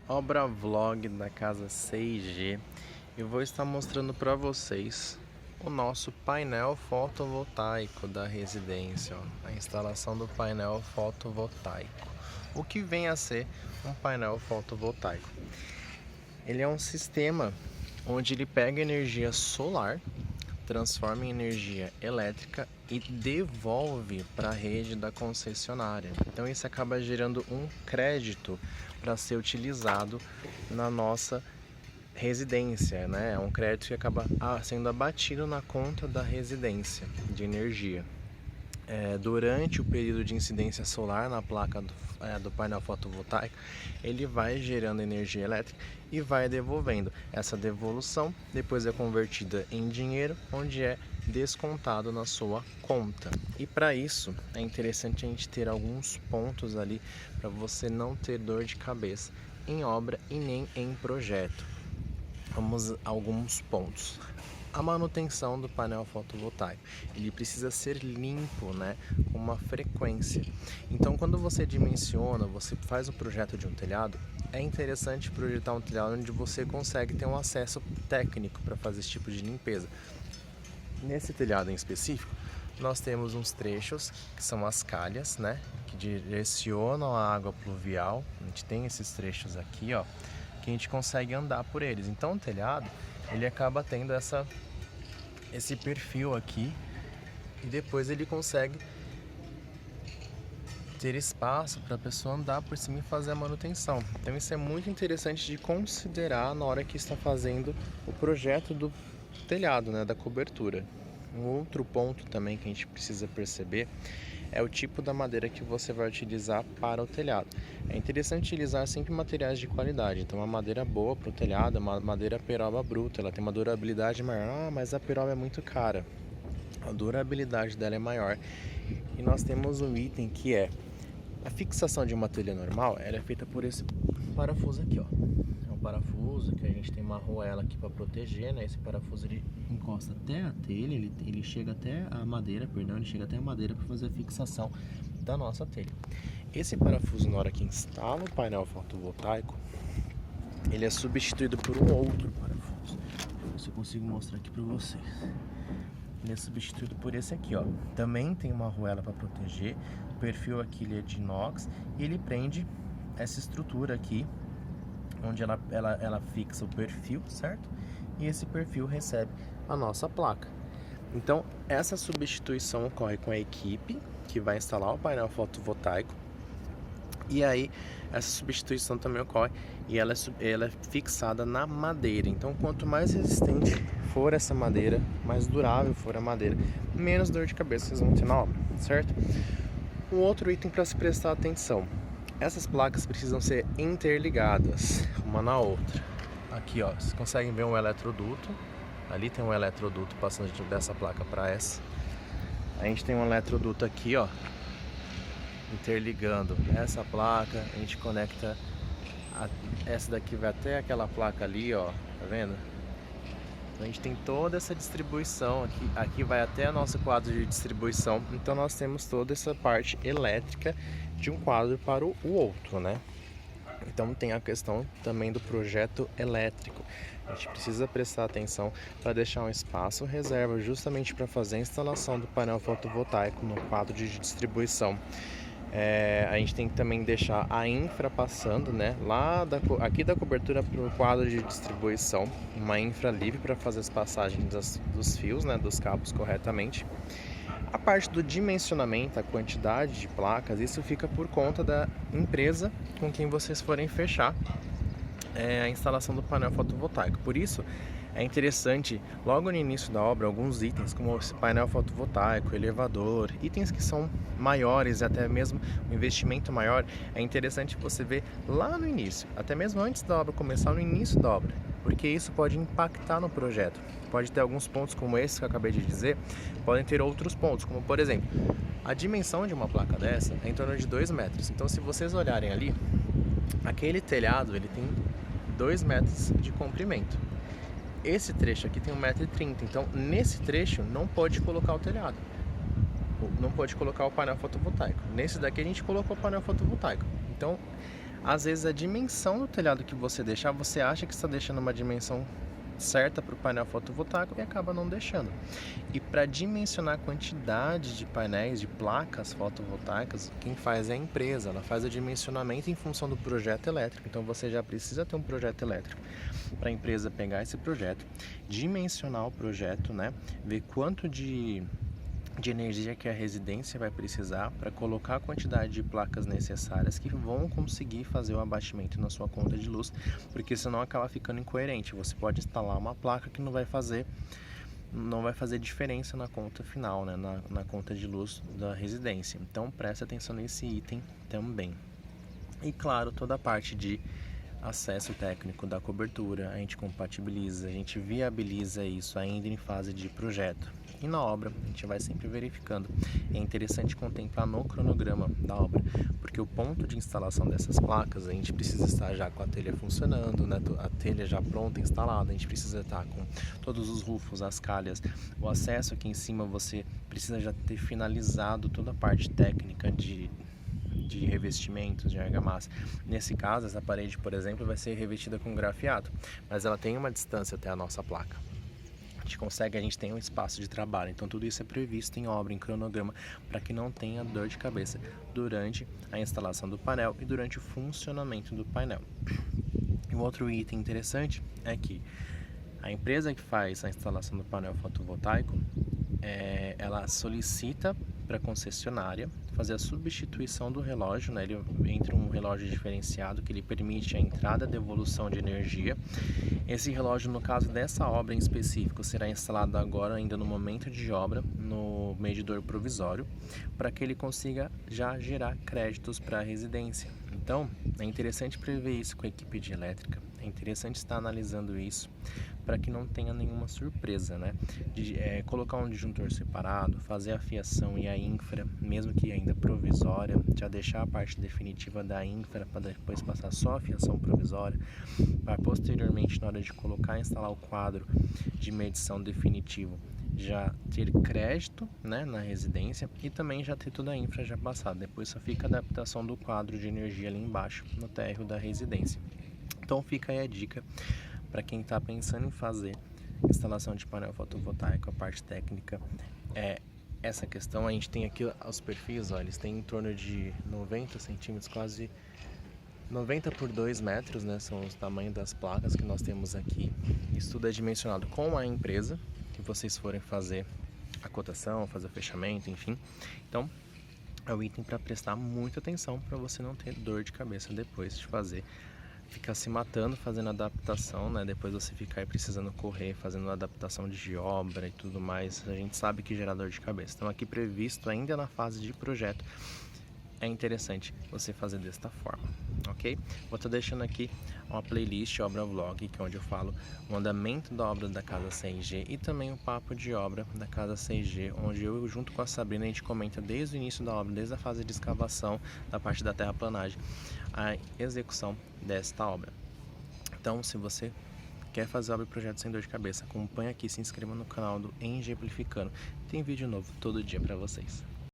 Obra vlog da casa 6G e vou estar mostrando para vocês o nosso painel fotovoltaico da residência, ó, a instalação do painel fotovoltaico. O que vem a ser um painel fotovoltaico? Ele é um sistema onde ele pega energia solar, transforma em energia elétrica e devolve para a rede da concessionária. Então isso acaba gerando um crédito para ser utilizado na nossa residência, né? É um crédito que acaba sendo abatido na conta da residência de energia. Durante o período de incidência solar na placa do painel fotovoltaico, ele vai gerando energia elétrica e vai devolvendo. Essa devolução depois é convertida em dinheiro, onde é descontado na sua conta. E para isso é interessante a gente ter alguns pontos ali para você não ter dor de cabeça em obra e nem em projeto. Vamos a alguns pontos. A manutenção do painel fotovoltaico, ele precisa ser limpo, né, com uma frequência. Então, quando você dimensiona, você faz o projeto de um telhado, é interessante projetar um telhado onde você consegue ter um acesso técnico para fazer esse tipo de limpeza. Nesse telhado em específico, nós temos uns trechos que são as calhas, né, que direcionam a água pluvial. A gente tem esses trechos aqui, ó, que a gente consegue andar por eles. Então, o telhado, ele acaba tendo esse perfil aqui e depois ele consegue ter espaço para a pessoa andar por cima e fazer a manutenção. Então isso é muito interessante de considerar na hora que está fazendo o projeto do telhado, né, da cobertura. Um outro ponto também que a gente precisa perceber é o tipo da madeira que você vai utilizar para o telhado. É interessante utilizar sempre materiais de qualidade. Então, uma madeira boa para o telhado é uma madeira peroba bruta. Ela tem uma durabilidade maior. Mas a peroba é muito cara. A durabilidade dela é maior. E nós temos um item que é a fixação de uma telha normal. Ela é feita por esse parafuso aqui, ó. É um parafuso que a gente tem uma arruela aqui para proteger, né? Esse parafuso ele encosta até a telha, ele chega até a madeira, perdão, ele chega até a madeira para fazer a fixação da nossa telha. Esse parafuso, na hora que instala o painel fotovoltaico, ele é substituído por um outro parafuso. Deixa eu ver se eu consigo mostrar aqui para vocês. Ele é substituído por esse aqui, ó. Também tem uma arruela para proteger. O perfil aqui ele é de inox e ele prende essa estrutura aqui, onde ela fixa o perfil, certo? E esse perfil recebe a nossa placa. Então, essa substituição ocorre com a equipe que vai instalar o painel fotovoltaico. E aí, essa substituição também ocorre e ela é fixada na madeira. Então, quanto mais resistente for essa madeira, mais durável for a madeira, menos dor de cabeça vocês vão ter na obra, certo? Um outro item para se prestar atenção. Essas placas precisam ser interligadas uma na outra. Aqui, ó, vocês conseguem ver um eletroduto. Ali tem um eletroduto passando dessa placa para essa. A gente tem um eletroduto aqui, ó, interligando essa placa. A gente conecta essa daqui, vai até aquela placa ali, ó, tá vendo? Então, a gente tem toda essa distribuição aqui. Aqui vai até o nosso quadro de distribuição. Então nós temos toda essa parte elétrica de um quadro para o outro, né? Então tem a questão também do projeto elétrico. A gente precisa prestar atenção para deixar um espaço reserva justamente para fazer a instalação do painel fotovoltaico no quadro de distribuição. A gente tem que também deixar a infra passando, né, aqui da cobertura para o quadro de distribuição, uma infra livre para fazer as passagens dos fios, né, dos cabos corretamente. A parte do dimensionamento, a quantidade de placas, isso fica por conta da empresa com quem vocês forem fechar a instalação do painel fotovoltaico. Por isso, é interessante, logo no início da obra, alguns itens como esse painel fotovoltaico, elevador, itens que são maiores, até mesmo um investimento maior, é interessante você ver lá no início, até mesmo antes da obra começar, no início da obra, porque isso pode impactar no projeto. Pode ter alguns pontos como esse que eu acabei de dizer, podem ter outros pontos, como por exemplo, a dimensão de uma placa dessa é em torno de 2 metros. Então, se vocês olharem ali, aquele telhado ele tem 2 metros de comprimento. Esse trecho aqui tem 1,30 m, então nesse trecho não pode colocar o telhado, não pode colocar o painel fotovoltaico. Nesse daqui a gente colocou o painel fotovoltaico. Então Às vezes a dimensão do telhado que você deixar, você acha que está deixando uma dimensão certa para o painel fotovoltaico e acaba não deixando. E para dimensionar a quantidade de painéis, de placas fotovoltaicas, quem faz é a empresa, ela faz o dimensionamento em função do projeto elétrico. Então você já precisa ter um projeto elétrico para a empresa pegar esse projeto, dimensionar o projeto, né? Ver quanto de energia que a residência vai precisar para colocar a quantidade de placas necessárias que vão conseguir fazer o abatimento na sua conta de luz, porque senão acaba ficando incoerente. Você pode instalar uma placa que não vai fazer diferença na conta final, né? na conta de luz da residência. Então preste atenção nesse item também. E claro, toda a parte de acesso técnico da cobertura, a gente compatibiliza, a gente viabiliza isso ainda em fase de projeto. E na obra, a gente vai sempre verificando. É interessante contemplar no cronograma da obra, porque o ponto de instalação dessas placas, a gente precisa estar já com a telha funcionando, né? A telha já pronta, instalada, a gente precisa estar com todos os rufos, as calhas, o acesso aqui em cima, você precisa já ter finalizado toda a parte técnica de revestimentos de argamassa. Nesse caso, essa parede, por exemplo, vai ser revestida com grafiato, mas ela tem uma distância até a nossa placa. A gente tem um espaço de trabalho, então tudo isso é previsto em obra, em cronograma, para que não tenha dor de cabeça durante a instalação do painel e durante o funcionamento do painel. E um outro item interessante é que a empresa que faz a instalação do painel fotovoltaico, ela solicita para a concessionária fazer a substituição do relógio, né? Ele entra um relógio diferenciado que ele permite a entrada e devolução de energia. Esse relógio, no caso dessa obra em específico, será instalado agora, ainda no momento de obra, no medidor provisório, para que ele consiga já gerar créditos para a residência. Então, é interessante prever isso com a equipe de elétrica, é interessante estar analisando isso para que não tenha nenhuma surpresa, né? Colocar um disjuntor separado, fazer a fiação e a infra, mesmo que ainda provisória, já deixar a parte definitiva da infra para depois passar só a fiação provisória, para posteriormente, na hora de colocar e instalar o quadro de medição definitivo, já ter crédito, né, na residência e também já ter toda a infra já passada. Depois só fica a adaptação do quadro de energia ali embaixo no térreo da residência. Então fica aí a dica para quem está pensando em fazer instalação de painel fotovoltaico. A parte técnica é essa questão. A gente tem aqui os perfis, ó, eles têm em torno de 90 centímetros, quase 90 por 2 metros, né? São os tamanhos das placas que nós temos aqui. Isso tudo é dimensionado com a empresa que vocês forem fazer a cotação, fazer o fechamento, enfim. Então é um item para prestar muita atenção para você não ter dor de cabeça depois de ficar se matando fazendo adaptação, né? Depois você ficar aí precisando correr, fazendo adaptação de obra e tudo mais, a gente sabe que gera dor de cabeça. Então aqui previsto ainda na fase de projeto, é interessante você fazer desta forma, ok? Vou estar deixando aqui uma playlist Obra Vlog, que é onde eu falo o andamento da obra da Casa 6G e também o papo de obra da Casa 6G, onde eu junto com a Sabrina a gente comenta desde o início da obra, desde a fase de escavação, da parte da terraplanagem, a execução desta obra. Então, se você quer fazer obra e projeto sem dor de cabeça, acompanha aqui, se inscreva no canal do Exemplificando. Tem vídeo novo todo dia para vocês.